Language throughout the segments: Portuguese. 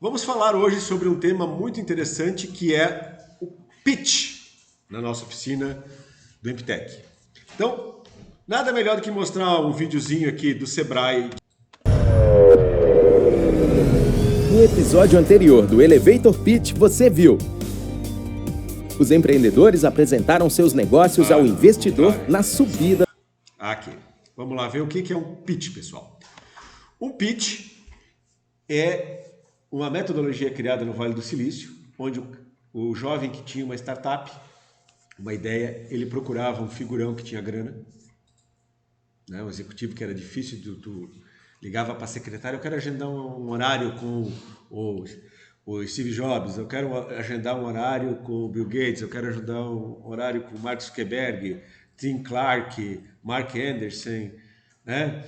Vamos falar hoje sobre um tema muito interessante que é o pitch na nossa oficina do Emptec. Então, nada melhor do que mostrar um videozinho aqui do Sebrae. No episódio anterior do Elevator Pitch, você viu. Os empreendedores apresentaram seus negócios ao investidor na subida. Aqui. Vamos lá ver o que é um pitch, pessoal. Um pitch é uma metodologia criada no Vale do Silício, onde o jovem que tinha uma startup, uma ideia, ele procurava um figurão que tinha grana, né? Um executivo que era difícil, tu ligava para a secretária, eu quero agendar um horário com o Steve Jobs, eu quero agendar um horário com o Bill Gates, eu quero agendar um horário com o Mark Zuckerberg, Tim Clark, Mark Anderson, né?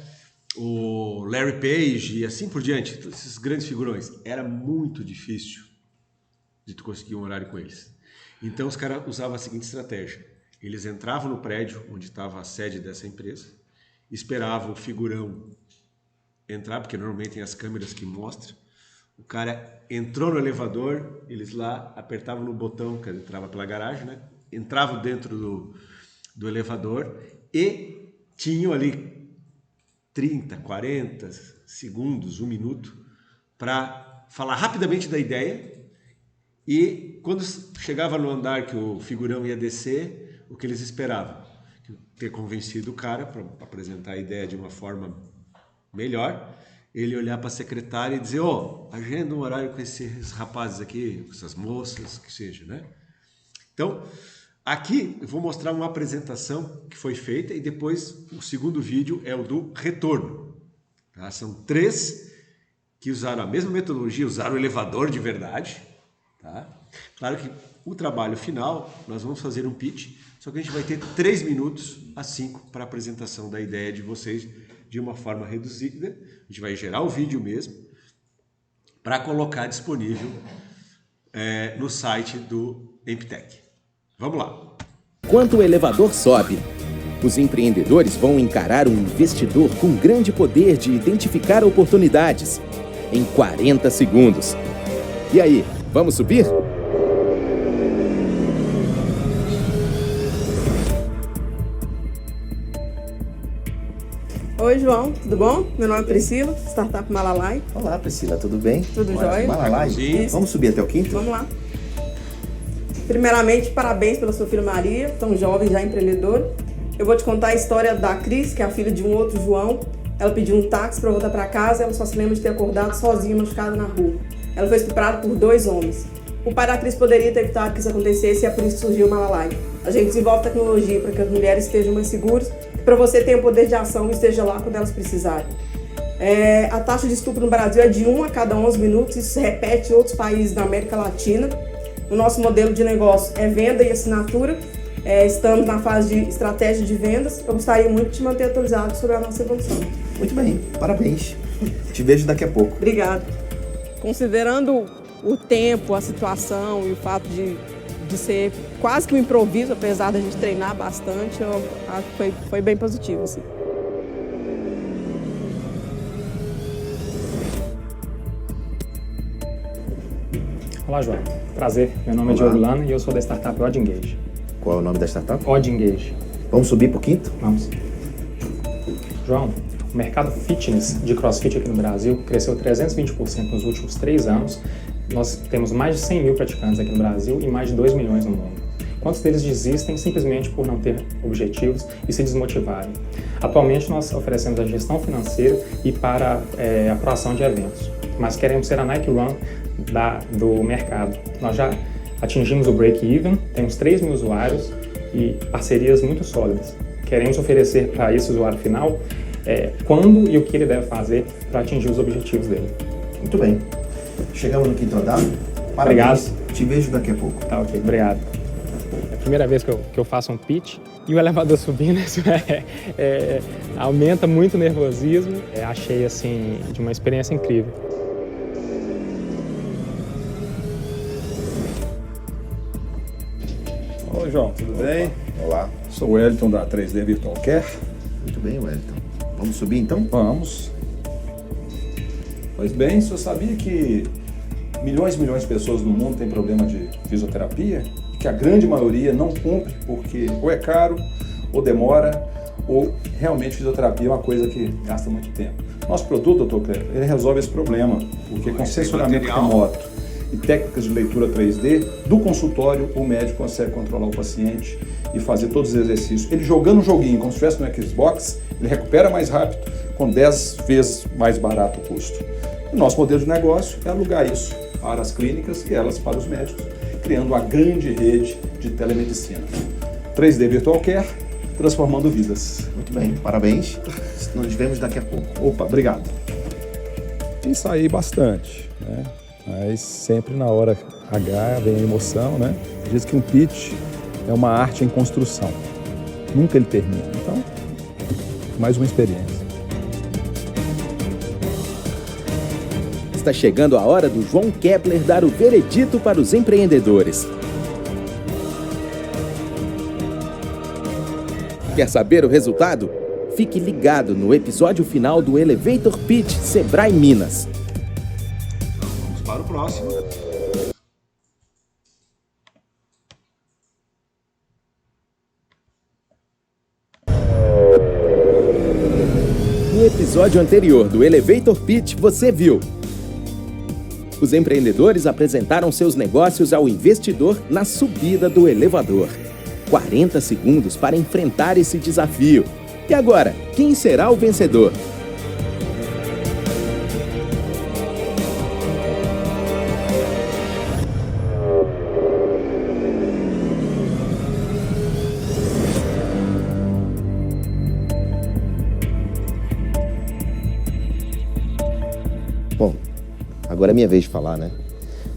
O Larry Page e assim por diante, todos esses grandes figurões. Era muito difícil de tu conseguir um horário com eles. Então os caras usavam a seguinte estratégia. Eles entravam no prédio onde estava a sede dessa empresa, esperavam o figurão entrar, porque normalmente tem as câmeras que mostram. O cara entrou no elevador, eles lá apertavam no botão que entrava pela garagem, né? Entravam dentro do elevador e tinham ali 30, 40 segundos, 1 minuto, para falar rapidamente da ideia, e quando chegava no andar que o figurão ia descer, o que eles esperavam? Ter convencido o cara para apresentar a ideia de uma forma melhor, ele olhar para a secretária e dizer, agenda um horário com esses rapazes aqui, com essas moças, que seja, né? Então, aqui eu vou mostrar uma apresentação que foi feita e depois o segundo vídeo é o do retorno. Tá? São 3 que usaram a mesma metodologia, usaram o elevador de verdade. Tá? Claro que o trabalho final, nós vamos fazer um pitch, só que a gente vai ter 3 minutos a 5 para a apresentação da ideia de vocês de uma forma reduzida. A gente vai gerar o vídeo mesmo para colocar disponível no site do Emptec. Vamos lá. Enquanto o elevador sobe, os empreendedores vão encarar um investidor com grande poder de identificar oportunidades em 40 segundos. E aí, vamos subir? Oi, João, tudo bom? Meu nome é Priscila, Startup Malalai. Olá, Priscila, tudo bem? Tudo jóia? Malalai, vamos subir até o 5º? Vamos lá. Primeiramente, parabéns pela sua filha Maria, tão jovem, já empreendedora. Eu vou te contar a história da Cris, que é a filha de um outro João. Ela pediu um táxi para voltar para casa, ela só se lembra de ter acordado sozinha, machucada na rua. Ela foi estuprada por 2 homens. O pai da Cris poderia ter evitado que isso acontecesse e é por isso que surgiu o Malalai. A gente desenvolve tecnologia para que as mulheres estejam mais seguras, para você ter o poder de ação e esteja lá quando elas precisarem. A taxa de estupro no Brasil é de 1 a cada 11 minutos, isso se repete em outros países da América Latina. O nosso modelo de negócio é venda e assinatura. Estamos na fase de estratégia de vendas. Eu gostaria muito de te manter atualizado sobre a nossa evolução. Muito bem, parabéns. Te vejo daqui a pouco. Obrigada. Considerando o tempo, a situação e o fato de ser quase que um improviso, apesar da gente treinar bastante, eu acho que foi bem positivo, assim. Olá, João. Prazer. Meu nome é Diogo Lana e eu sou da startup Odd Engage. Qual é o nome da startup? Odd Engage. Vamos subir para o 5º? Vamos. João, o mercado fitness de CrossFit aqui no Brasil cresceu 320% nos últimos 3 anos. Nós temos mais de 100 mil praticantes aqui no Brasil e mais de 2 milhões no mundo. Quantos deles desistem simplesmente por não ter objetivos e se desmotivarem? Atualmente nós oferecemos a gestão financeira e para a proação de eventos, mas queremos ser a Nike Run do mercado. Nós já atingimos o break-even, temos 3 mil usuários e parcerias muito sólidas. Queremos oferecer para esse usuário final quando e o que ele deve fazer para atingir os objetivos dele. Muito bem. Chegamos no 5º andar. Obrigado. Te vejo daqui a pouco. Tá, ok. Obrigado. É a primeira vez que eu faço um pitch e o elevador subindo, isso aumenta muito o nervosismo. Achei, assim, de uma experiência incrível. Oi, João, tudo bem? Olá. Sou o Wellington da 3D Virtual Care. Muito bem, Wellington. Vamos subir então? Vamos. Pois bem, o senhor sabia que milhões e milhões de pessoas no mundo têm problema de fisioterapia e que a grande maioria não cumpre porque ou é caro, ou demora, ou realmente fisioterapia é uma coisa que gasta muito tempo. Nosso produto, doutor Cleber, ele resolve esse problema, porque com sensoramento remoto e técnicas de leitura 3D, do consultório o médico consegue controlar o paciente e fazer todos os exercícios. Ele jogando um joguinho como se estivesse no Xbox, ele recupera mais rápido, com 10 vezes mais barato o custo. O nosso modelo de negócio é alugar isso para as clínicas e elas para os médicos, criando uma grande rede de telemedicina. 3D Virtual Care, transformando vidas. Muito bem, parabéns. Nos vemos daqui a pouco. Opa, obrigado. Ensaiei bastante, né? Mas sempre na hora H vem a emoção, né? Diz que um pitch é uma arte em construção. Nunca ele termina. Então, mais uma experiência. Está chegando a hora do João Kepler dar o veredito para os empreendedores. Quer saber o resultado? Fique ligado no episódio final do Elevator Pitch Sebrae Minas. Vamos para o próximo. No episódio anterior do Elevator Pitch, você viu. Os empreendedores apresentaram seus negócios ao investidor na subida do elevador. 40 segundos para enfrentar esse desafio. E agora, quem será o vencedor? Bom, agora é minha vez de falar, né?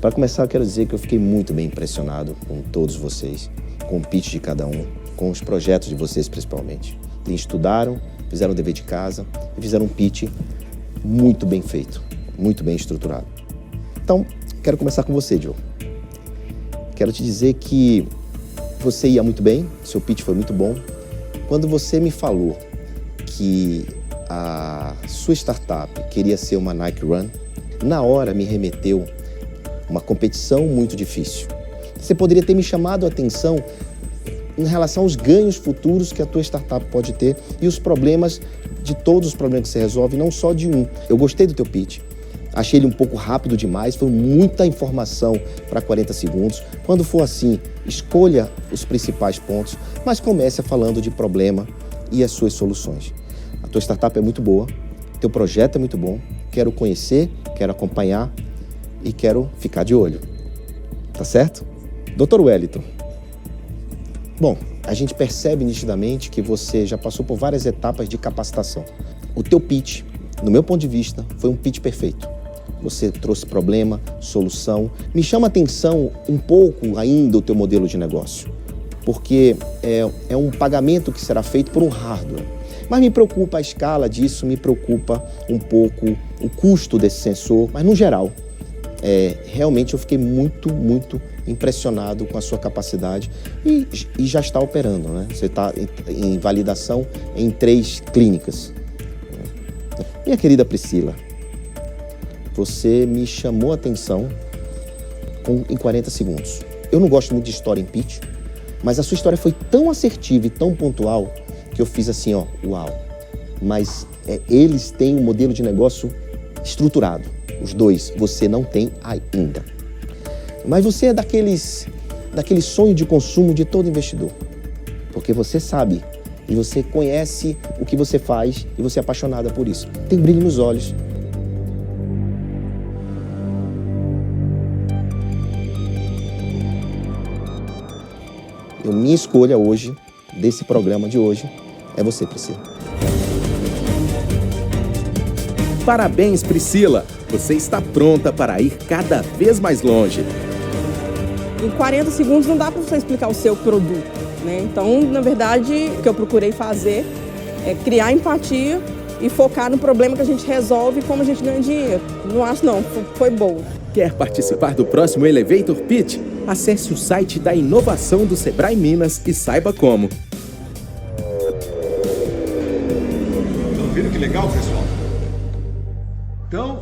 Para começar, eu quero dizer que eu fiquei muito bem impressionado com todos vocês, com o pitch de cada um, com os projetos de vocês principalmente. Eles estudaram, fizeram o dever de casa e fizeram um pitch muito bem feito, muito bem estruturado. Então, quero começar com você, Joe. Quero te dizer que você ia muito bem, seu pitch foi muito bom. Quando você me falou que a sua startup queria ser uma Nike Run, na hora me remeteu uma competição muito difícil. Você poderia ter me chamado a atenção em relação aos ganhos futuros que a tua startup pode ter e os problemas, de todos os problemas que você resolve, não só de um. Eu gostei do teu pitch, achei ele um pouco rápido demais, foi muita informação para 40 segundos. Quando for assim, escolha os principais pontos, mas comece falando de problema e as suas soluções. A tua startup é muito boa, teu projeto é muito bom, quero conhecer, quero acompanhar e quero ficar de olho. Tá certo? Dr. Wellington. Bom, a gente percebe nitidamente que você já passou por várias etapas de capacitação. O teu pitch, no meu ponto de vista, foi um pitch perfeito. Você trouxe problema, solução. Me chama a atenção um pouco ainda o teu modelo de negócio, porque é um pagamento que será feito por um hardware. Mas me preocupa a escala disso, me preocupa um pouco o custo desse sensor, mas no geral, realmente eu fiquei muito impressionado com a sua capacidade e já está operando, né? Você está em validação em 3 clínicas. Minha querida Priscila, você me chamou a atenção em 40 segundos. Eu não gosto muito de história em pitch, mas a sua história foi tão assertiva e tão pontual que eu fiz assim, ó, uau. Mas eles têm um modelo de negócio estruturado. Os dois, você não tem ainda. Mas você é daquele sonho de consumo de todo investidor. Porque você sabe e você conhece o que você faz e você é apaixonada por isso. Tem brilho nos olhos. Minha escolha hoje, desse programa de hoje, é você, Priscila. Parabéns, Priscila! Você está pronta para ir cada vez mais longe. Em 40 segundos não dá para você explicar o seu produto, né? Então, na verdade, o que eu procurei fazer é criar empatia e focar no problema que a gente resolve e como a gente ganha dinheiro. Não acho não, foi bom. Quer participar do próximo Elevator Pitch? Acesse o site da inovação do Sebrae Minas e saiba como. Estão vendo que legal, pessoal? Então,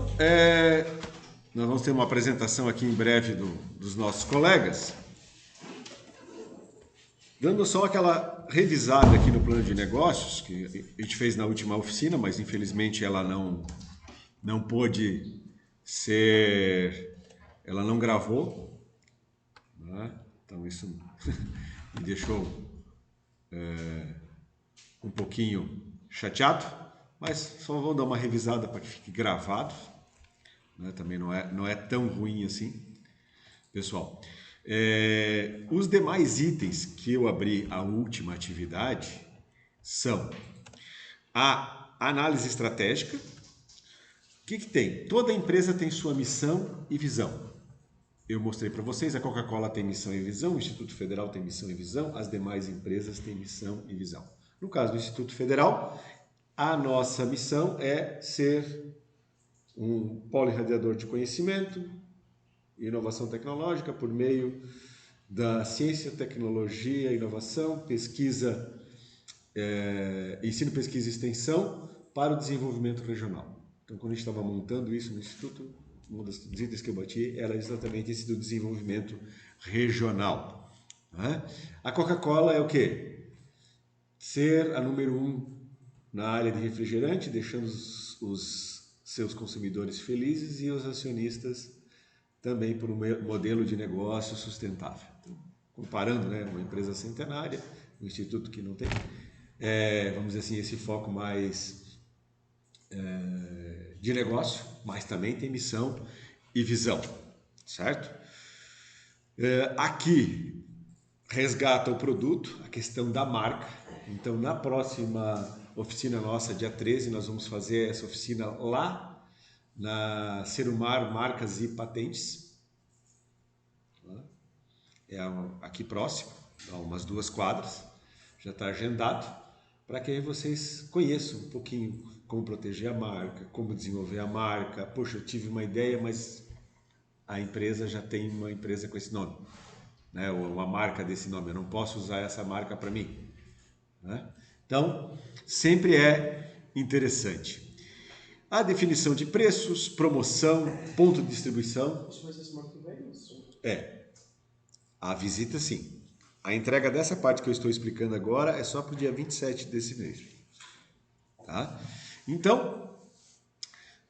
nós vamos ter uma apresentação aqui em breve dos nossos colegas, dando só aquela revisada aqui no plano de negócios, que a gente fez na última oficina, mas infelizmente ela não pôde ser, ela não gravou, né? Então isso me deixou um pouquinho chateado, mas só vou dar uma revisada para que fique gravado, né? Também não é tão ruim assim, pessoal. Os demais itens que eu abri a última atividade são a análise estratégica. O que tem? Toda empresa tem sua missão e visão. Eu mostrei para vocês, a Coca-Cola tem missão e visão, o Instituto Federal tem missão e visão, as demais empresas têm missão e visão. No caso do Instituto Federal, a nossa missão é ser um polo irradiador de conhecimento e inovação tecnológica por meio da ciência, tecnologia, inovação, pesquisa, ensino, pesquisa e extensão para o desenvolvimento regional. Então, quando a gente estava montando isso no Instituto, uma das itens que eu bati era exatamente esse do desenvolvimento regional, né? A Coca-Cola é o quê? Ser a número 1 na área de refrigerante, deixando os seus consumidores felizes e os acionistas também por um modelo de negócio sustentável. Então, comparando, né, uma empresa centenária, um instituto que não tem, vamos dizer assim, esse foco mais de negócio, mas também tem missão e visão, certo? Aqui resgata o produto, a questão da marca. Então, na próxima oficina nossa, dia 13, nós vamos fazer essa oficina lá na Serumar Marcas e Patentes. Aqui próximo, umas 2 quadras, já está agendado, para que aí vocês conheçam um pouquinho como proteger a marca, como desenvolver a marca. Poxa, eu tive uma ideia, mas a empresa já tem uma empresa com esse nome, né? Ou uma marca desse nome, eu não posso usar essa marca para mim, né? Então, sempre é interessante. A definição de preços, promoção, ponto de distribuição. Isso vai ser semana que vem? A visita sim. A entrega dessa parte que eu estou explicando agora é só para o dia 27 desse mês. Tá? Então,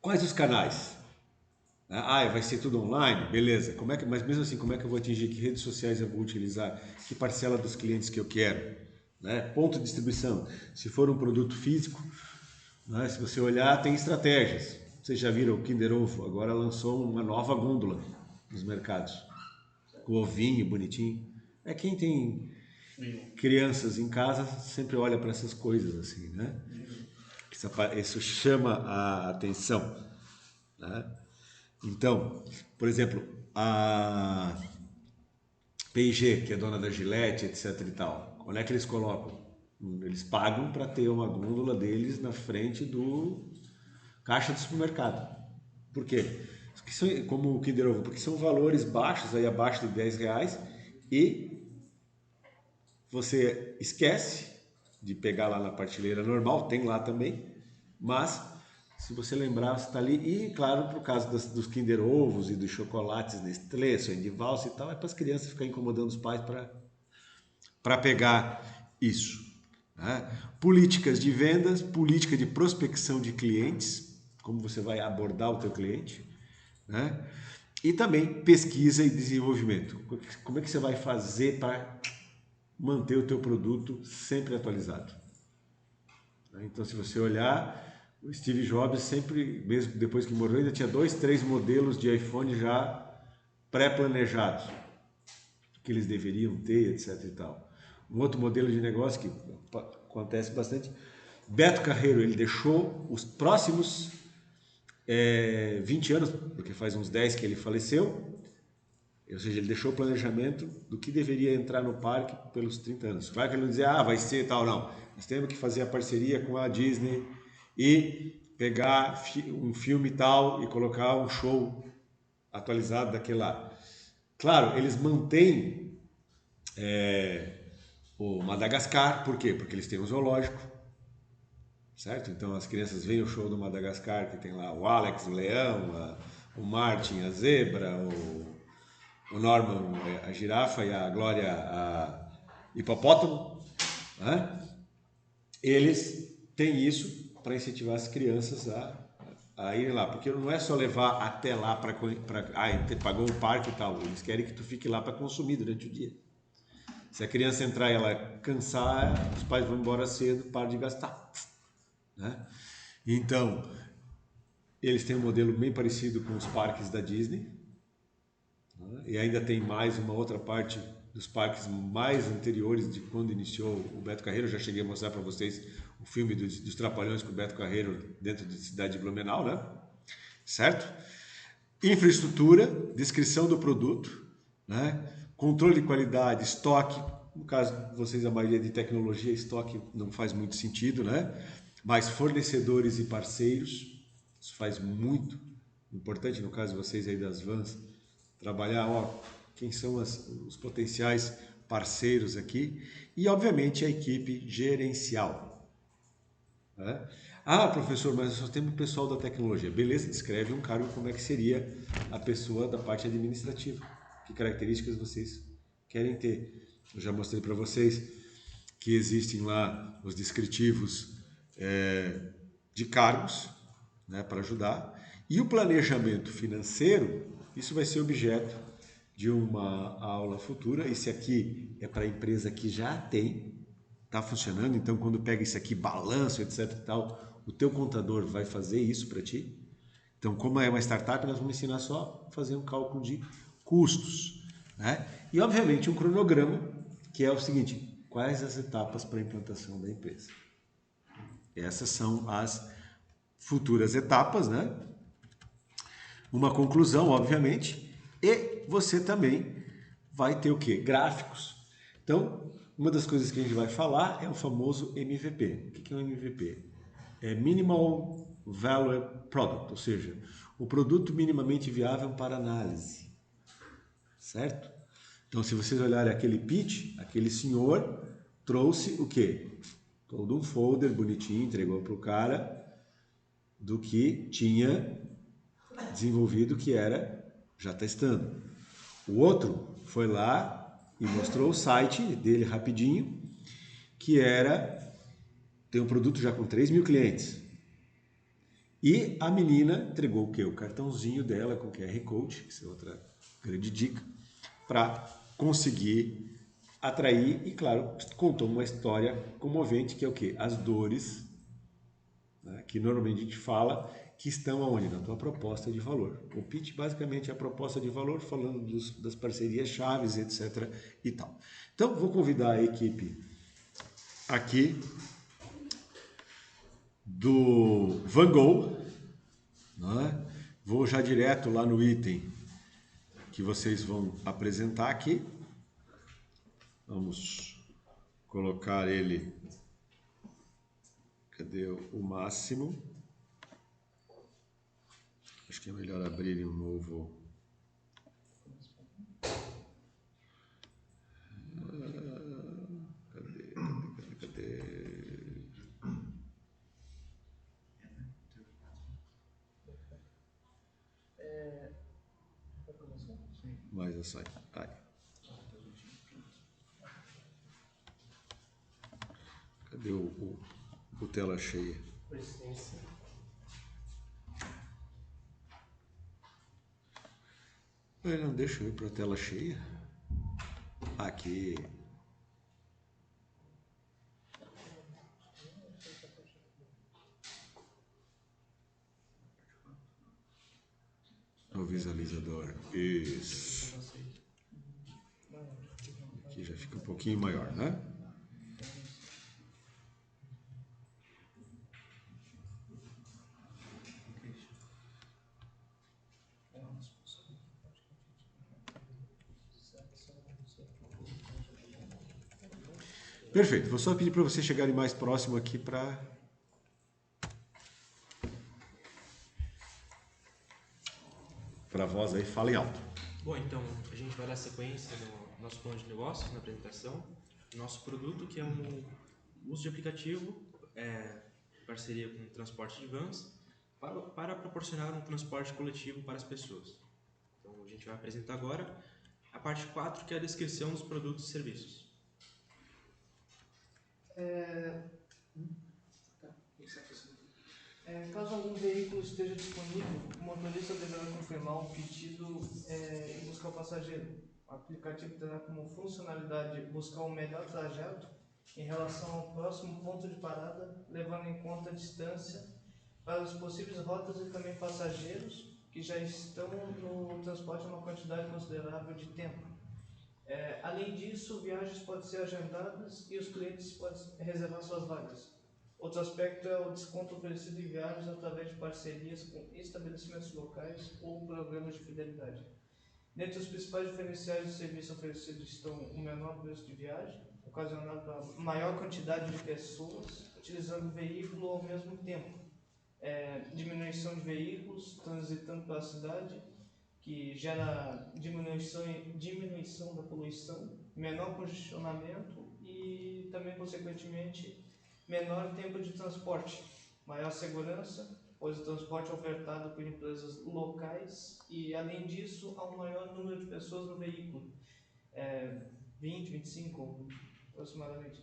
quais os canais? Vai ser tudo online? Beleza. Mas mesmo assim, como é que eu vou atingir? Que redes sociais eu vou utilizar? Que parcela dos clientes que eu quero? Né? Ponto de distribuição. Se for um produto físico, né, se você olhar, tem estratégias. Vocês já viram o Kinder Ovo? Agora lançou uma nova gôndola nos mercados. Com o ovinho bonitinho. Quem tem crianças em casa sempre olha para essas coisas assim, né? Isso chama a atenção, né? Então, por exemplo, a P&G, que é dona da Gillette, etc e tal, onde é que eles colocam? Eles pagam para ter uma gôndola deles na frente do caixa do supermercado. Por quê? Como o Kinder Ovo, porque são valores baixos, aí abaixo de R$10, e você esquece de pegar lá na prateleira normal, tem lá também, mas se você lembrar, você está ali. E claro, por causa dos Kinder Ovos e dos chocolates Nestlé, sonho de valsa e tal, é para as crianças ficarem incomodando os pais para pegar isso, né? Políticas de vendas, política de prospecção de clientes, como você vai abordar o teu cliente, né? E também pesquisa e desenvolvimento. Como é que você vai fazer para manter o teu produto sempre atualizado? Então, se você olhar, o Steve Jobs sempre, mesmo depois que morreu, ainda tinha 2, 3 modelos de iPhone já pré-planejados, que eles deveriam ter, etc e tal. Um outro modelo de negócio que acontece bastante, Beto Carreiro, ele deixou os próximos 20 anos, porque faz uns 10 que ele faleceu, ou seja, ele deixou o planejamento do que deveria entrar no parque pelos 30 anos. Claro que ele não dizia, vai ser tal, não. Nós temos que fazer a parceria com a Disney e pegar um filme tal e colocar um show atualizado daquele lá. Claro, eles mantêm o Madagascar, por quê? Porque eles têm um zoológico, certo? Então as crianças veem o show do Madagascar, que tem lá o Alex, o leão, o Martin, a zebra, o Norman, a girafa e a Glória, a hipopótamo, né? Eles têm isso para incentivar as crianças a irem lá, porque não é só levar até lá para pagou um parque e tal, eles querem que tu fique lá para consumir durante o dia. Se a criança entrar e ela cansar, os pais vão embora cedo, param de gastar, né? Então, eles têm um modelo bem parecido com os parques da Disney, né? E ainda tem mais uma outra parte dos parques mais anteriores de quando iniciou o Beto Carreiro. Eu já cheguei a mostrar para vocês o filme dos Trapalhões com o Beto Carreiro dentro da cidade de Blumenau, né? Certo? Infraestrutura, descrição do produto, né? Controle de qualidade, estoque. No caso de vocês, a maioria de tecnologia, estoque não faz muito sentido, né? Mas fornecedores e parceiros, isso faz muito importante no caso de vocês aí das vans, trabalhar, quem são os potenciais parceiros aqui e, obviamente, a equipe gerencial, né? Ah, professor, mas nós temos o pessoal da tecnologia. Beleza, descreve um cargo como é que seria a pessoa da parte administrativa. Que características vocês querem ter? Eu já mostrei para vocês que existem lá os descritivos de cargos, né, para ajudar. E o planejamento financeiro, isso vai ser objeto de uma aula futura. Esse aqui é para a empresa que já tem, está funcionando. Então, quando pega isso aqui, balanço, etc. e tal, o teu contador vai fazer isso para ti. Então, como é uma startup, nós vamos ensinar só a fazer um cálculo de custos, né? E, obviamente, um cronograma, que é o seguinte: quais as etapas para a implantação da empresa? Essas são as futuras etapas, né? Uma conclusão, obviamente, e você também vai ter o quê? Gráficos. Então, uma das coisas que a gente vai falar é o famoso MVP. O que é um MVP? É Minimal Value Product, ou seja, o produto minimamente viável para análise, certo? Então, se vocês olharem aquele pitch, aquele senhor trouxe o quê? Todo um folder bonitinho, entregou para o cara do que tinha desenvolvido, que era já testando. O outro foi lá e mostrou o site dele rapidinho, que tem um produto já com 3.000 clientes. E a menina entregou o quê? O cartãozinho dela com QR Code, que é outra grande dica, para conseguir atrair e, claro, contou uma história comovente, que é o quê? As dores, né, que normalmente a gente fala, que estão aonde? Na tua proposta de valor. O pitch basicamente é a proposta de valor, falando das parcerias chaves, etc. e tal. Então, vou convidar a equipe aqui do Van Gogh, né? Vou já direto lá no item que vocês vão apresentar aqui. Vamos colocar ele. Cadê o máximo? Acho que é melhor abrir um novo. Cadê? Mais essa aí. Cadê o tela cheia? Ele não deixa eu ir para a tela cheia? Aqui. O visualizador. Isso. Aqui já fica um pouquinho maior, né? Perfeito. Vou só pedir para vocês chegarem mais próximo aqui para a voz aí, falem alto. Bom, então a gente vai dar sequência no nosso plano de negócios, na apresentação. Nosso produto, que é um uso de aplicativo, parceria com transporte de vans, para proporcionar um transporte coletivo para as pessoas. Então, a gente vai apresentar agora a parte 4, que é a descrição dos produtos e serviços. Caso algum veículo esteja disponível, o motorista deverá confirmar o pedido e buscar o passageiro. O aplicativo terá como funcionalidade buscar o melhor trajeto em relação ao próximo ponto de parada, levando em conta a distância para as possíveis rotas e também passageiros que já estão no transporte uma quantidade considerável de tempo. Além disso, viagens podem ser agendadas e os clientes podem reservar suas vagas. Outro aspecto é o desconto oferecido em viagens através de parcerias com estabelecimentos locais ou programas de fidelidade. Dentre os principais diferenciais do serviço oferecido estão o menor preço de viagem, ocasionado pela maior quantidade de pessoas utilizando o veículo ao mesmo tempo, diminuição de veículos transitando pela cidade, que gera diminuição da poluição, menor congestionamento e também, consequentemente, menor tempo de transporte, maior segurança, pois o transporte é ofertado por empresas locais e, além disso, há um maior número de pessoas no veículo, 20, 25 aproximadamente.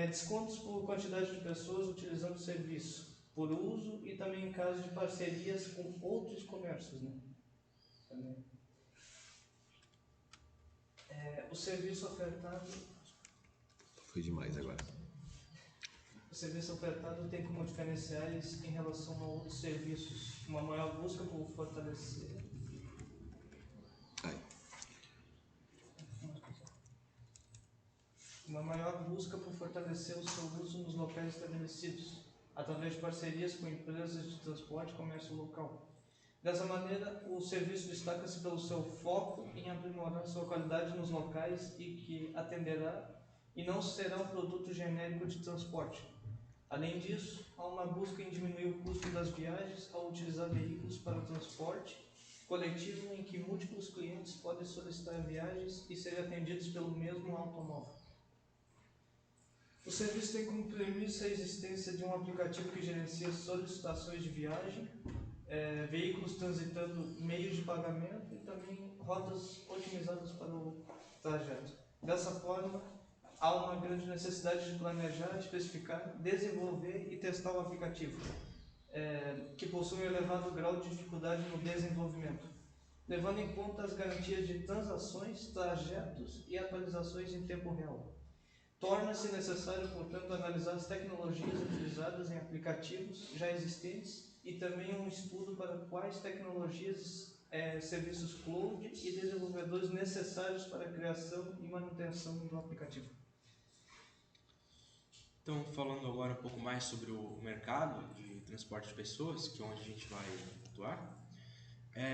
Descontos por quantidade de pessoas utilizando o serviço, por uso e também em caso de parcerias com outros comércios, né? Também. O serviço ofertado... Foi demais agora. O serviço ofertado tem como diferenciais em relação a outros serviços uma maior busca por fortalecer o seu uso nos locais estabelecidos, através de parcerias com empresas de transporte e comércio local. Dessa maneira, o serviço destaca-se pelo seu foco em aprimorar sua qualidade nos locais e que atenderá e não será um produto genérico de transporte. Além disso, há uma busca em diminuir o custo das viagens ao utilizar veículos para o transporte coletivo em que múltiplos clientes podem solicitar viagens e serem atendidos pelo mesmo automóvel. O serviço tem como premissa a existência de um aplicativo que gerencia solicitações de viagem, veículos transitando meios de pagamento e também rotas otimizadas para o trajeto. Dessa forma, há uma grande necessidade de planejar, especificar, desenvolver e testar o aplicativo, que possui um elevado grau de dificuldade no desenvolvimento, levando em conta as garantias de transações, trajetos e atualizações em tempo real. Torna-se necessário, portanto, analisar as tecnologias utilizadas em aplicativos já existentes e também um estudo para quais tecnologias, serviços cloud e desenvolvedores necessários para a criação e manutenção do aplicativo. Então, falando agora um pouco mais sobre o mercado de transporte de pessoas, que é onde a gente vai atuar.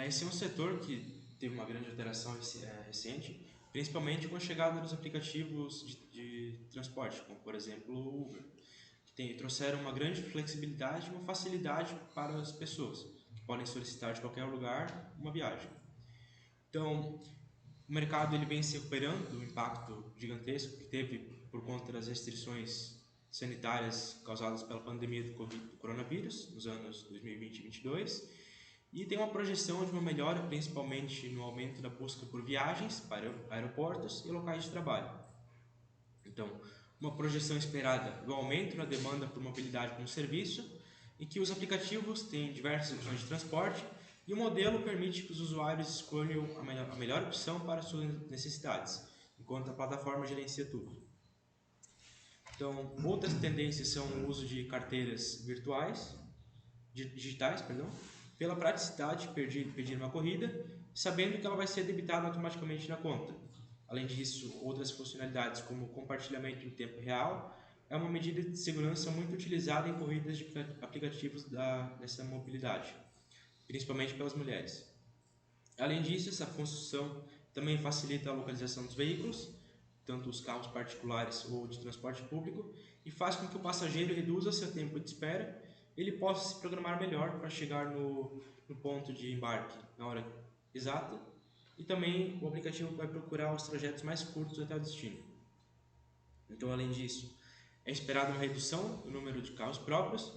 Esse é um setor que teve uma grande alteração recente, principalmente com a chegada dos aplicativos de transporte, como por exemplo o Uber, que trouxeram uma grande flexibilidade e uma facilidade para as pessoas, que podem solicitar de qualquer lugar uma viagem. Então, o mercado ele vem se recuperando do impacto gigantesco que teve por conta das restrições sanitárias causadas pela pandemia do coronavírus nos anos 2020 e 2022, e tem uma projeção de uma melhora principalmente no aumento da busca por viagens para aeroportos e locais de trabalho. Então, uma projeção esperada do aumento na demanda por mobilidade como serviço, em que os aplicativos têm diversas opções de transporte e o modelo permite que os usuários escolham a melhor opção para suas necessidades, enquanto a plataforma gerencia tudo. Então, outras tendências são o uso de carteiras digitais, pela praticidade de pedir uma corrida, sabendo que ela vai ser debitada automaticamente na conta. Além disso, outras funcionalidades como compartilhamento em tempo real é uma medida de segurança muito utilizada em corridas de aplicativos dessa mobilidade, principalmente pelas mulheres. Além disso, essa construção também facilita a localização dos veículos, tanto os carros particulares ou de transporte público, e faz com que o passageiro reduza seu tempo de espera e ele possa se programar melhor para chegar no ponto de embarque na hora exata, e também o aplicativo vai procurar os trajetos mais curtos até o destino. Então, além disso, é esperada uma redução do número de carros próprios,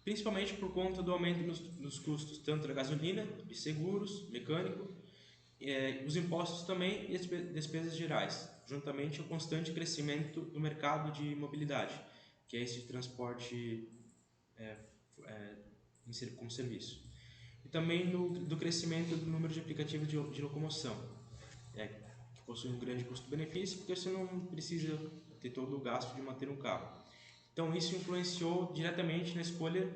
principalmente por conta do aumento nos custos tanto da gasolina, de seguros, mecânico, os impostos também e as despesas gerais, juntamente ao constante crescimento do mercado de mobilidade, que é esse transporte como serviço. E também do crescimento do número de aplicativos de locomoção, que possui um grande custo-benefício, porque você não precisa ter todo o gasto de manter um carro. Então isso influenciou diretamente na escolha,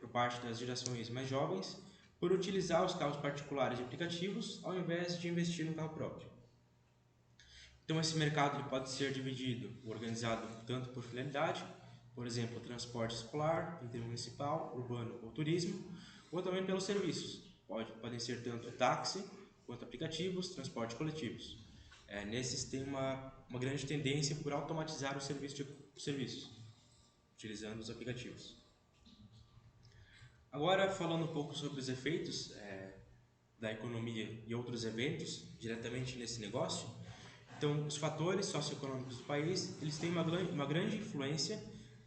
por parte das gerações mais jovens, por utilizar os carros particulares de aplicativos ao invés de investir no carro próprio. Então esse mercado ele pode ser dividido, organizado tanto por finalidade, por exemplo, transporte escolar, intermunicipal, urbano ou turismo, ou também pelos serviços. Podem ser tanto táxi quanto aplicativos, transporte coletivos. Nesses tem uma grande tendência por automatizar os serviços, utilizando os aplicativos. Agora, falando um pouco sobre os efeitos da economia e outros eventos diretamente nesse negócio, então, os fatores socioeconômicos do país eles têm uma grande influência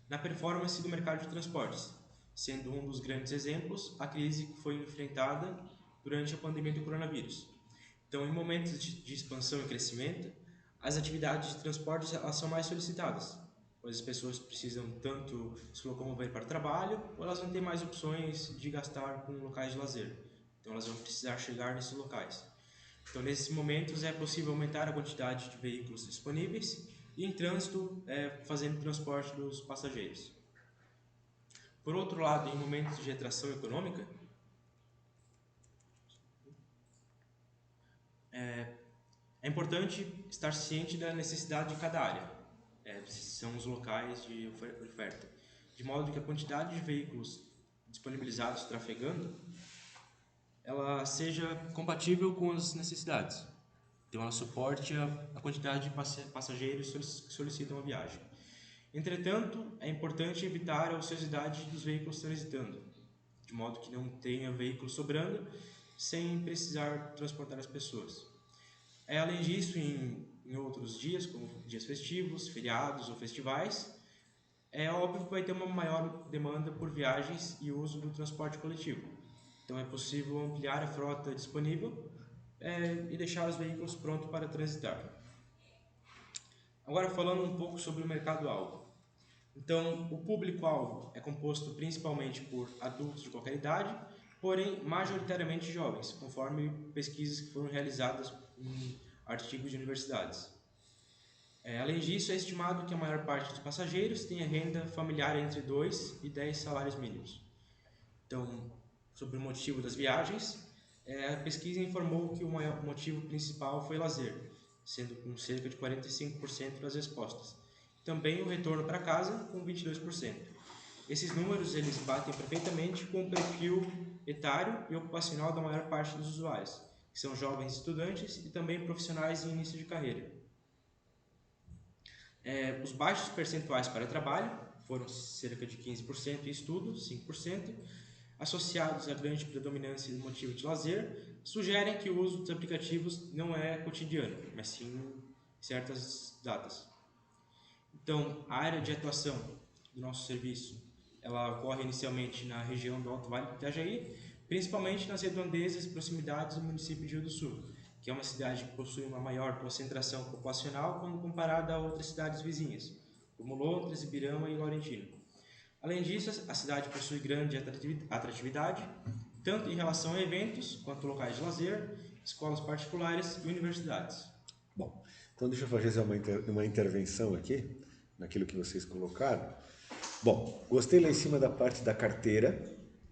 na performance do mercado de transportes, sendo um dos grandes exemplos a crise que foi enfrentada durante a pandemia do coronavírus. Então, em momentos de expansão e crescimento, as atividades de transportes elas são mais solicitadas, pois as pessoas precisam tanto se locomover para o trabalho, ou elas vão ter mais opções de gastar com locais de lazer. Então, elas vão precisar chegar nesses locais. Então, nesses momentos, é possível aumentar a quantidade de veículos disponíveis e, em trânsito, fazendo transporte dos passageiros. Por outro lado, em momentos de retração econômica, é importante estar ciente da necessidade de cada área, são os locais de oferta, de modo que a quantidade de veículos disponibilizados trafegando ela seja compatível com as necessidades. Então, ela suporte a quantidade de passageiros que solicitam a viagem. Entretanto, é importante evitar a ociosidade dos veículos transitando, de modo que não tenha veículos sobrando sem precisar transportar as pessoas. Além disso, em outros dias, como dias festivos, feriados ou festivais, é óbvio que vai ter uma maior demanda por viagens e uso do transporte coletivo. Então é possível ampliar a frota disponível e deixar os veículos prontos para transitar. Agora falando um pouco sobre o mercado-alvo. Então, o público-alvo é composto principalmente por adultos de qualquer idade, porém majoritariamente jovens, conforme pesquisas que foram realizadas em artigos de universidades. Além disso, é estimado que a maior parte dos passageiros tenha renda familiar entre 2 e 10 salários mínimos. Então, sobre o motivo das viagens, a pesquisa informou que o motivo principal foi lazer, sendo com cerca de 45% das respostas. Também o retorno para casa, com 22%. Esses números eles batem perfeitamente com o perfil etário e ocupacional da maior parte dos usuários, que são jovens estudantes e também profissionais em início de carreira. Os baixos percentuais para trabalho foram cerca de 15% em estudo, 5%, associados à grande predominância do motivo de lazer, sugerem que o uso dos aplicativos não é cotidiano, mas sim em certas datas. Então, a área de atuação do nosso serviço, ela ocorre inicialmente na região do Alto Vale do Itajaí, principalmente nas redondezas e proximidades do município de Rio do Sul, que é uma cidade que possui uma maior concentração populacional quando comparada a outras cidades vizinhas, como Londres, Ibirama e Laurentino. Além disso, a cidade possui grande atratividade, tanto em relação a eventos, quanto locais de lazer, escolas particulares e universidades. Bom, então deixa eu fazer uma intervenção aqui, naquilo que vocês colocaram. Bom, gostei lá em cima da parte da carteira,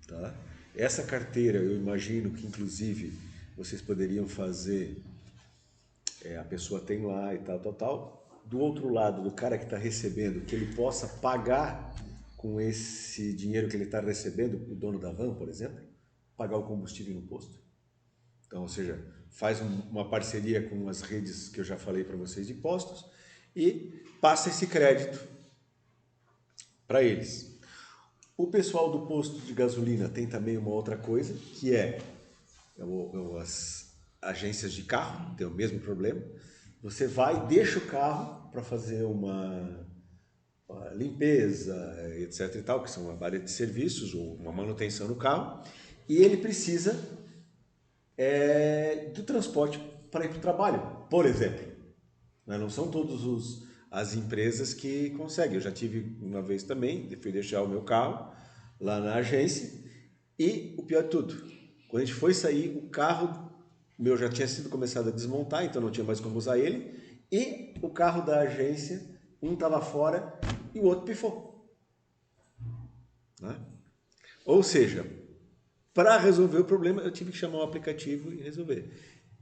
tá? Essa carteira, eu imagino que, inclusive, vocês poderiam fazer, a pessoa tem lá e tal. Do outro lado, do cara que está recebendo, que ele possa pagar com esse dinheiro que ele está recebendo, o dono da van, por exemplo, pagar o combustível no posto. Então, ou seja, faz uma parceria com as redes que eu já falei para vocês de postos e passa esse crédito para eles. O pessoal do posto de gasolina tem também uma outra coisa, que é as agências de carro, tem o mesmo problema. Você vai, deixa o carro para fazer limpeza, etc. e tal, que são uma área de serviços ou uma manutenção no carro, e ele precisa do transporte para ir para o trabalho, por exemplo. Não são todas as empresas que conseguem. Eu já tive uma vez também, fui deixar o meu carro lá na agência e o pior de tudo, quando a gente foi sair, o carro meu já tinha sido começado a desmontar, então não tinha mais como usar ele, e o carro da agência, um estava fora e o outro pifou. Né? Ou seja, para resolver o problema, eu tive que chamar o aplicativo e resolver.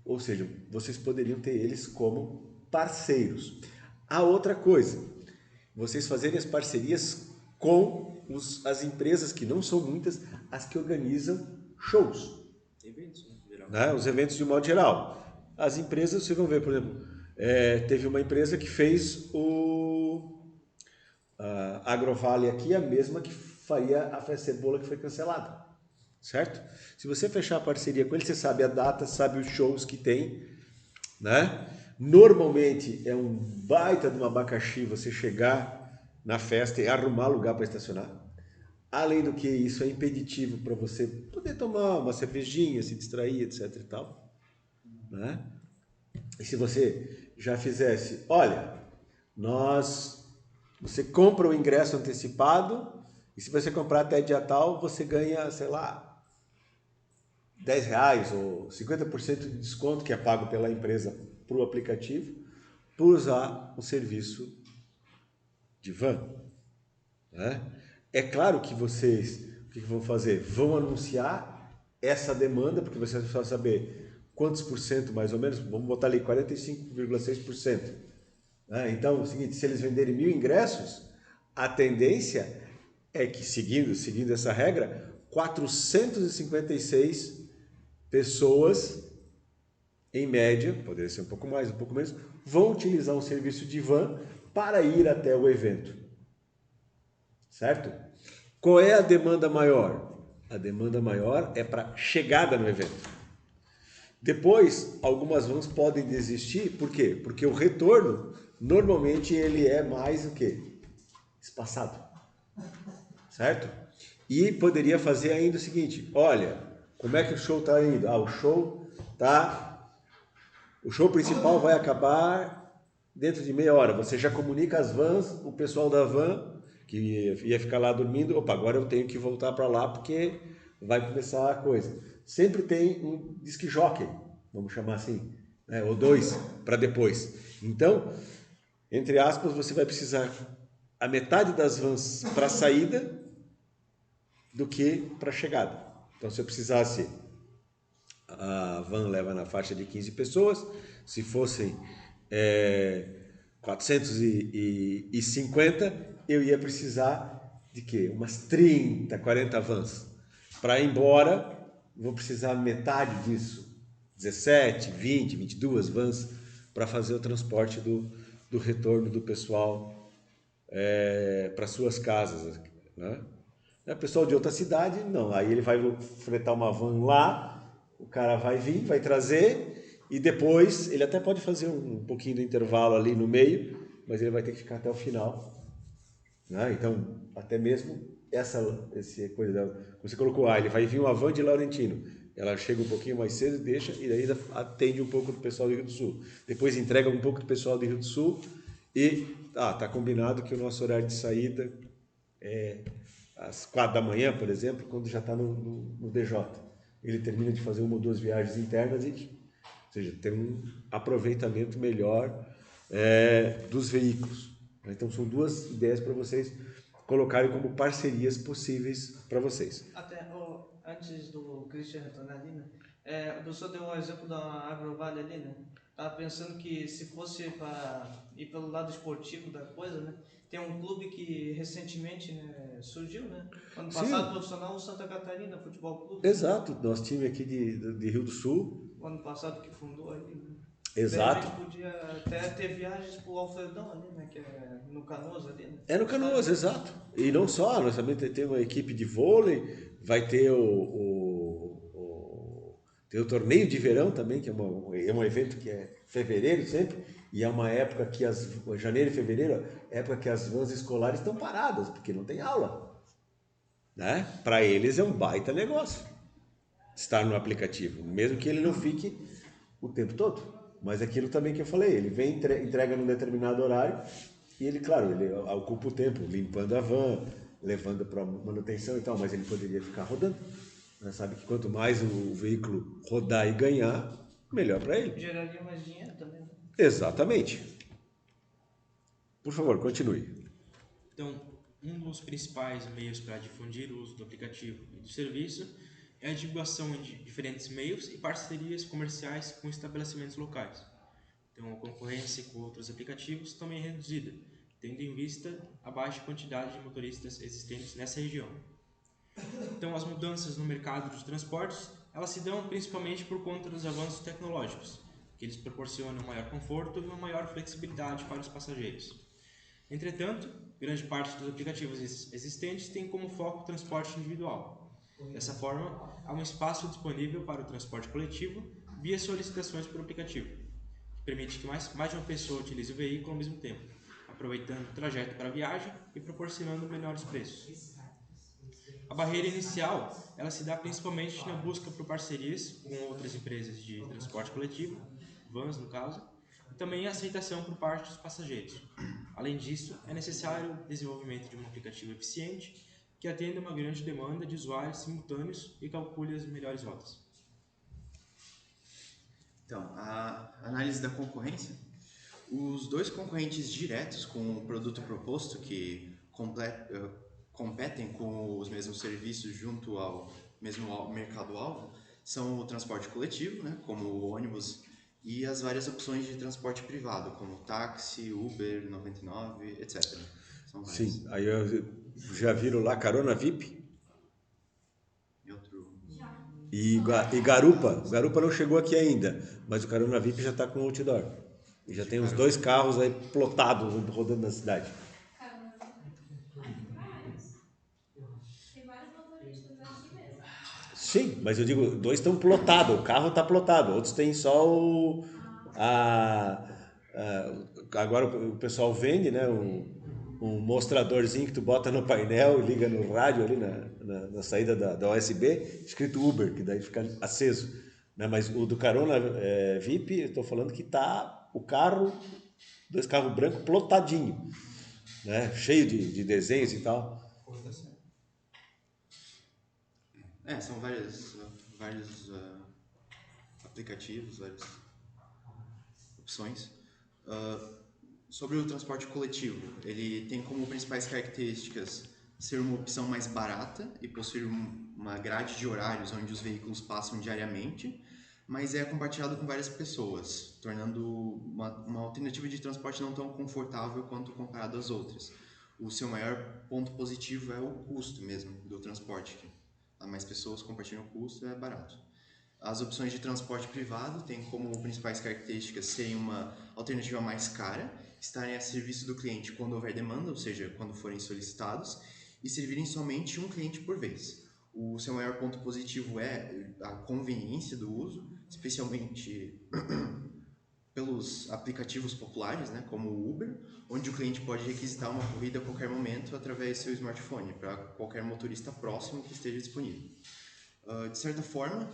Ou seja, vocês poderiam ter eles como parceiros. A outra coisa, vocês fazerem as parcerias com as empresas, que não são muitas, as que organizam shows. Eventos, geral. Né? Os eventos de modo geral. As empresas, vocês vão ver, por exemplo, teve uma empresa que fez a Agrovale aqui, a mesma que faria a Festa Cebola, que foi cancelada. Certo? Se você fechar a parceria com ele, você sabe a data, sabe os shows que tem, né? Normalmente é um baita de um abacaxi você chegar na festa e arrumar lugar para estacionar. Além do que isso é impeditivo para você poder tomar uma cervejinha, se distrair, etc e tal, né? E se você já fizesse, olha, você compra o ingresso antecipado e se você comprar até dia tal, você ganha, sei lá, R$10 ou 50% de desconto que é pago pela empresa para o aplicativo por usar o serviço de van. Né? É claro que vocês, o que vão fazer? Vão anunciar essa demanda, porque você vai saber quantos por cento mais ou menos, vamos botar ali 45,6%. Né? Então, é o seguinte, se eles venderem 1.000 ingressos, a tendência é que, seguindo essa regra, 456 pessoas, em média, poderia ser um pouco mais, um pouco menos, vão utilizar um serviço de van para ir até o evento. Certo? Qual é a demanda maior? A demanda maior é para chegada no evento. Depois, algumas vans podem desistir, por quê? Porque o retorno, normalmente, ele é mais o quê? Espaçado. Certo? E poderia fazer ainda o seguinte, olha, como é que o show está indo? O show principal vai acabar dentro de meia hora. Você já comunica as vans, o pessoal da van, que ia ficar lá dormindo, opa, agora eu tenho que voltar para lá porque vai começar a coisa. Sempre tem um disc jockey, vamos chamar assim, né? Ou dois, para depois. Então, entre aspas, você vai precisar a metade das vans para a saída do que para a chegada. Então, se eu precisasse, a van leva na faixa de 15 pessoas, se fossem 450, eu ia precisar de quê? Umas 30, 40 vans. Para ir embora, vou precisar metade disso, 17, 20, 22 vans, para fazer o transporte do retorno do pessoal para suas casas, né? O pessoal de outra cidade, não. Aí ele vai fretar uma van lá, o cara vai vir, vai trazer, e depois ele até pode fazer um pouquinho do intervalo ali no meio, mas ele vai ter que ficar até o final. Né? Então, até mesmo essa coisa, você colocou, ele vai vir uma van de Laurentino, ela chega um pouquinho mais cedo, deixa, e daí atende um pouco do pessoal do Rio do Sul. Depois entrega um pouco do pessoal do Rio do Sul, e tá combinado que o nosso horário de saída é às 4 da manhã, por exemplo, quando já está no DJ. Ele termina de fazer 1 ou 2 viagens internas, ou seja, tem um aproveitamento melhor dos veículos. Então, são 2 ideias para vocês colocarem como parcerias possíveis para vocês. Até antes do Christian retornar ali, né? O senhor deu o exemplo da Agrovale ali, né? Estava pensando que se fosse para ir pelo lado esportivo da coisa, né? Tem um clube que recentemente, né, surgiu, né? Ano passado, profissional, o Santa Catarina Futebol Clube. Exato, nosso time aqui de Rio do Sul. O ano passado que fundou ali, né? Exato. A gente podia até ter viagens para o Alfredão ali, né? Que é no Canoas ali, né? É no Canoas, exato. E não só, nós também temos uma equipe de vôlei, vai ter Tem o torneio de verão também, que é um evento que é fevereiro sempre, e é uma época que janeiro e fevereiro, é época que as vans escolares estão paradas, porque não tem aula. Né? Para eles é um baita negócio estar no aplicativo, mesmo que ele não fique o tempo todo. Mas aquilo também que eu falei, ele vem, entrega num determinado horário, e ele, claro, ele ocupa o tempo limpando a van, levando para manutenção e tal, mas ele poderia ficar rodando. Sabe que quanto mais o veículo rodar e ganhar, melhor para ele. Geraria mais dinheiro também, né? Exatamente. Por favor, continue. Então, um dos principais meios para difundir o uso do aplicativo e do serviço é a divulgação de diferentes meios e parcerias comerciais com estabelecimentos locais. Então, a concorrência com outros aplicativos também é reduzida, tendo em vista a baixa quantidade de motoristas existentes nessa região. Então, as mudanças no mercado de transportes, elas se dão principalmente por conta dos avanços tecnológicos, que eles proporcionam maior conforto e uma maior flexibilidade para os passageiros. Entretanto, grande parte dos aplicativos existentes tem como foco o transporte individual. Dessa forma, há um espaço disponível para o transporte coletivo via solicitações por aplicativo, que permite que mais de uma pessoa utilize o veículo ao mesmo tempo, aproveitando o trajeto para a viagem e proporcionando melhores preços. A barreira inicial, ela se dá principalmente na busca por parcerias com outras empresas de transporte coletivo, vans no caso, e também a aceitação por parte dos passageiros. Além disso, é necessário o desenvolvimento de um aplicativo eficiente que atenda uma grande demanda de usuários simultâneos e calcule as melhores rotas. Então, a análise da concorrência. Os dois concorrentes diretos com o produto proposto que competem com os mesmos serviços junto ao mesmo mercado-alvo são o transporte coletivo, né, como o ônibus, e as várias opções de transporte privado, como táxi, Uber, 99, etc. São várias. Sim, aí já viram lá Carona VIP? E Garupa. Garupa não chegou aqui ainda, mas o Carona VIP já está com o outdoor. E já tem uns 2 carros aí plotados rodando na cidade. Sim, mas eu digo, 2 estão plotados, o carro está plotado, outros tem só agora o pessoal vende, né, um mostradorzinho que tu bota no painel e liga no rádio ali na saída da USB, escrito Uber, que daí fica aceso. Né? Mas o do Carona VIP, eu estou falando que tá o carro, 2 carros brancos plotadinho, né? Cheio de desenhos e tal. São vários aplicativos, várias opções. Sobre o transporte coletivo, ele tem como principais características ser uma opção mais barata e possuir uma grade de horários onde os veículos passam diariamente, mas é compartilhado com várias pessoas, tornando uma alternativa de transporte não tão confortável quanto comparado às outras. O seu maior ponto positivo é o custo mesmo do transporte. Há mais pessoas compartilham o custo, é barato. As opções de transporte privado têm como principais características serem uma alternativa mais cara, estarem a serviço do cliente quando houver demanda, ou seja, quando forem solicitados, e servirem somente um cliente por vez. O seu maior ponto positivo é a conveniência do uso, especialmente pelos aplicativos populares, né, como o Uber, onde o cliente pode requisitar uma corrida a qualquer momento através do seu smartphone, para qualquer motorista próximo que esteja disponível. De certa forma,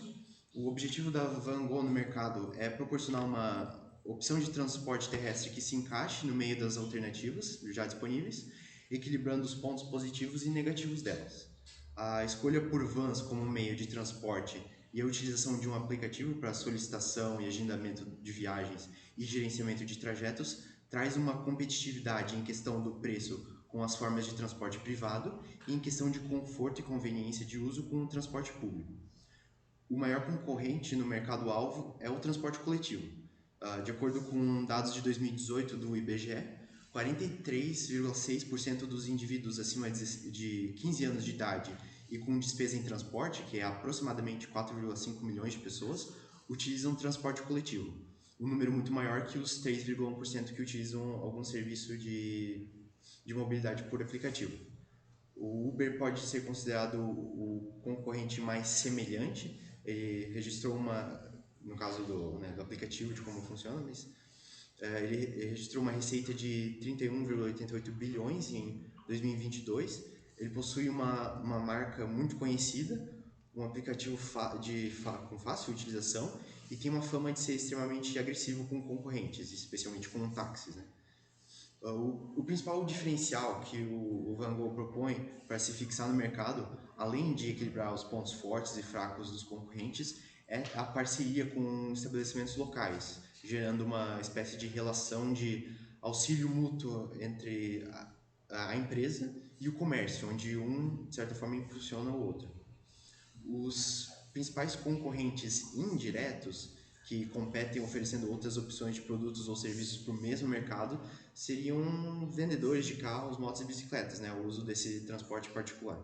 o objetivo da VanGo no mercado é proporcionar uma opção de transporte terrestre que se encaixe no meio das alternativas já disponíveis, equilibrando os pontos positivos e negativos delas. A escolha por vans como meio de transporte e a utilização de um aplicativo para solicitação e agendamento de viagens e gerenciamento de trajetos traz uma competitividade em questão do preço com as formas de transporte privado e em questão de conforto e conveniência de uso com o transporte público. O maior concorrente no mercado-alvo é o transporte coletivo. De acordo com dados de 2018 do IBGE, 43,6% dos indivíduos acima de 15 anos de idade e com despesa em transporte, que é aproximadamente 4,5 milhões de pessoas, utilizam transporte coletivo. Um número muito maior que os 3,1% que utilizam algum serviço de mobilidade por aplicativo. O Uber pode ser considerado o concorrente mais semelhante. ele registrou no caso do aplicativo, de como funciona, mas ele registrou uma receita de 31,88 bilhões em 2022. Ele possui uma marca muito conhecida, um aplicativo com fácil utilização e tem uma fama de ser extremamente agressivo com concorrentes, especialmente com táxis, né? O principal diferencial que o Vango propõe para se fixar no mercado, além de equilibrar os pontos fortes e fracos dos concorrentes, é a parceria com estabelecimentos locais, gerando uma espécie de relação de auxílio mútuo entre a empresa e o comércio, onde um, de certa forma, impulsiona o outro. Os principais concorrentes indiretos que competem oferecendo outras opções de produtos ou serviços para o mesmo mercado seriam vendedores de carros, motos e bicicletas, né? O uso desse transporte particular.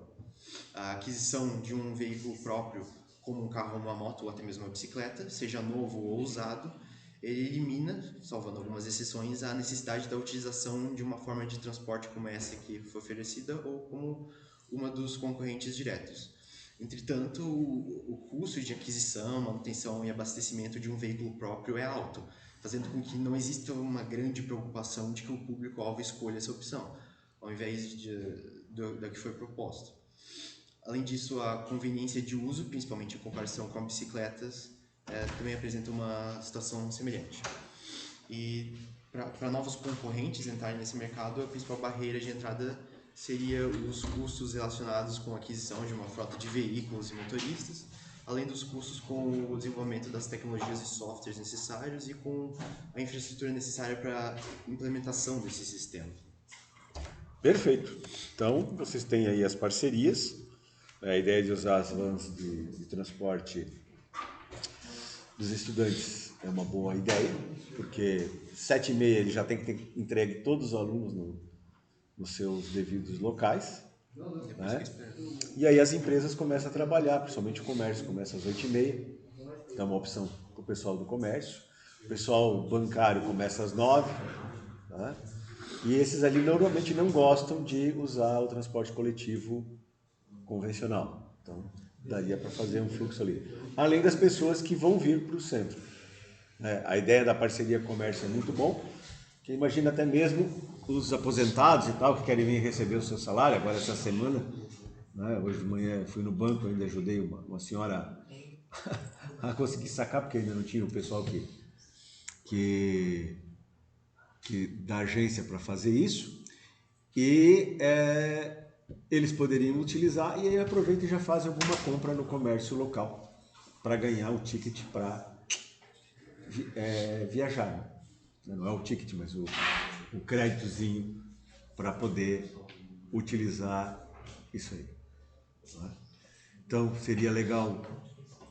A aquisição de um veículo próprio, como um carro ou uma moto ou até mesmo uma bicicleta, seja novo ou usado, ele elimina, salvando algumas exceções, a necessidade da utilização de uma forma de transporte como essa que foi oferecida ou como uma dos concorrentes diretos. Entretanto, o custo de aquisição, manutenção e abastecimento de um veículo próprio é alto, fazendo com que não exista uma grande preocupação de que o público-alvo escolha essa opção, ao invés da que foi proposta. Além disso, a conveniência de uso, principalmente em comparação com bicicletas, também apresenta uma situação semelhante. E para novos concorrentes entrarem nesse mercado, a principal barreira de entrada seria os custos relacionados com a aquisição de uma frota de veículos e motoristas, além dos custos com o desenvolvimento das tecnologias e softwares necessários e com a infraestrutura necessária para a implementação desse sistema. Perfeito. Então, vocês têm aí as parcerias, a ideia de usar as vans de transporte dos estudantes é uma boa ideia, porque 7h30 ele já tem que ter entregue todos os alunos nos seus devidos locais, né? E aí as empresas começam a trabalhar, principalmente o comércio, começa às 8h30, dá uma opção para o pessoal do comércio, o pessoal bancário começa às 9h, né? E esses ali normalmente não gostam de usar o transporte coletivo convencional, então daria para fazer um fluxo ali, além das pessoas que vão vir para o centro. A ideia da parceria comércio é muito bom, que imagina até mesmo os aposentados e tal, que querem vir receber o seu salário, agora essa semana, né? Hoje de manhã fui no banco, ainda ajudei uma senhora a conseguir sacar, porque ainda não tinha o pessoal que da agência para fazer isso, e eles poderiam utilizar, e aí aproveitam e já fazem alguma compra no comércio local, para ganhar o ticket para viajar. Não é o ticket, mas o créditozinho para poder utilizar isso aí. Tá? Então seria legal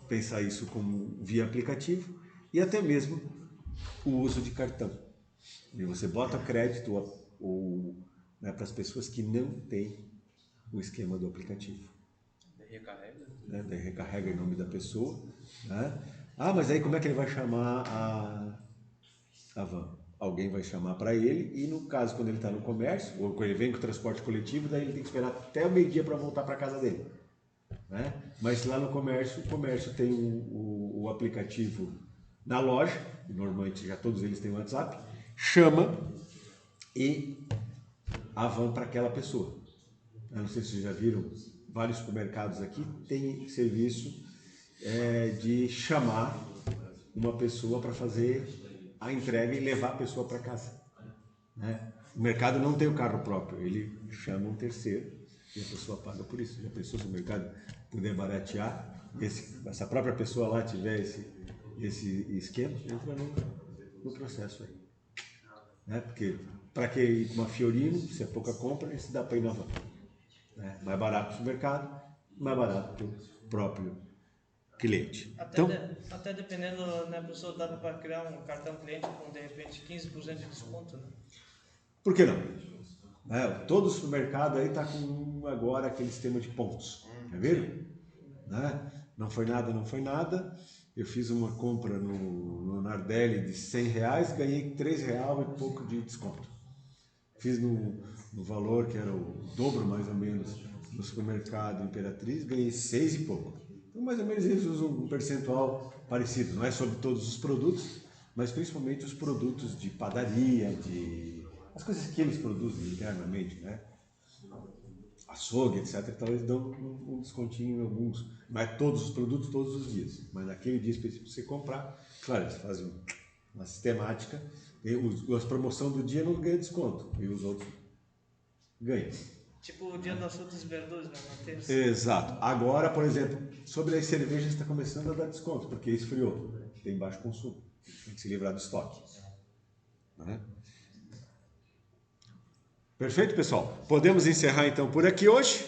pensar isso como via aplicativo e até mesmo o uso de cartão. E você bota crédito né, para as pessoas que não têm o esquema do aplicativo. Recarrega? Daí recarrega em nome da pessoa. Né? Ah, mas aí como é que ele vai chamar a van? Alguém vai chamar para ele e no caso quando ele está no comércio, ou quando ele vem com o transporte coletivo, daí ele tem que esperar até o meio-dia para voltar para casa dele. Né? Mas lá no comércio, o comércio tem o aplicativo na loja, normalmente já todos eles têm o WhatsApp, chama e a van para aquela pessoa. Eu não sei se vocês já viram, vários supermercados aqui têm serviço de chamar uma pessoa para fazer a entrega e levar a pessoa para casa. Né? O mercado não tem o carro próprio, ele chama um terceiro e a pessoa paga por isso. Já pensou se o mercado puder baratear, essa própria pessoa lá tiver esse esquema, entra no processo aí. Né? Porque para que ir com uma Fiorino, se é pouca compra, isso dá para ir na van. Né? Mais barato para o mercado, mais barato para o próprio cliente. Até dependendo, né, professor, dá para criar um cartão cliente com, de repente, 15% de desconto, né? Por que não? Todo supermercado aí está com agora aquele sistema de pontos. Já viram? Né? Não foi nada. Eu fiz uma compra no Nardelli de R$100, ganhei R$3 e pouco de desconto. Fiz no valor que era o dobro mais ou menos no supermercado Imperatriz, ganhei 6 e pouco. Então, mais ou menos, eles usam um percentual parecido. Não é sobre todos os produtos, mas principalmente os produtos de padaria, as coisas que eles produzem internamente, né? Açougue, etc. Então, eles dão um descontinho em alguns. Não é todos os produtos, todos os dias. Mas naquele dia específico, você comprar, claro, eles fazem uma sistemática. A promoção do dia não ganha desconto, e os outros ganham. Tipo o dia das frutas e verduras, né? Na terça. Exato. Agora, por exemplo, sobre as cervejas está começando a dar desconto, porque esfriou, tem baixo consumo, tem que se livrar do estoque. Né? Perfeito, pessoal? Podemos encerrar então por aqui hoje.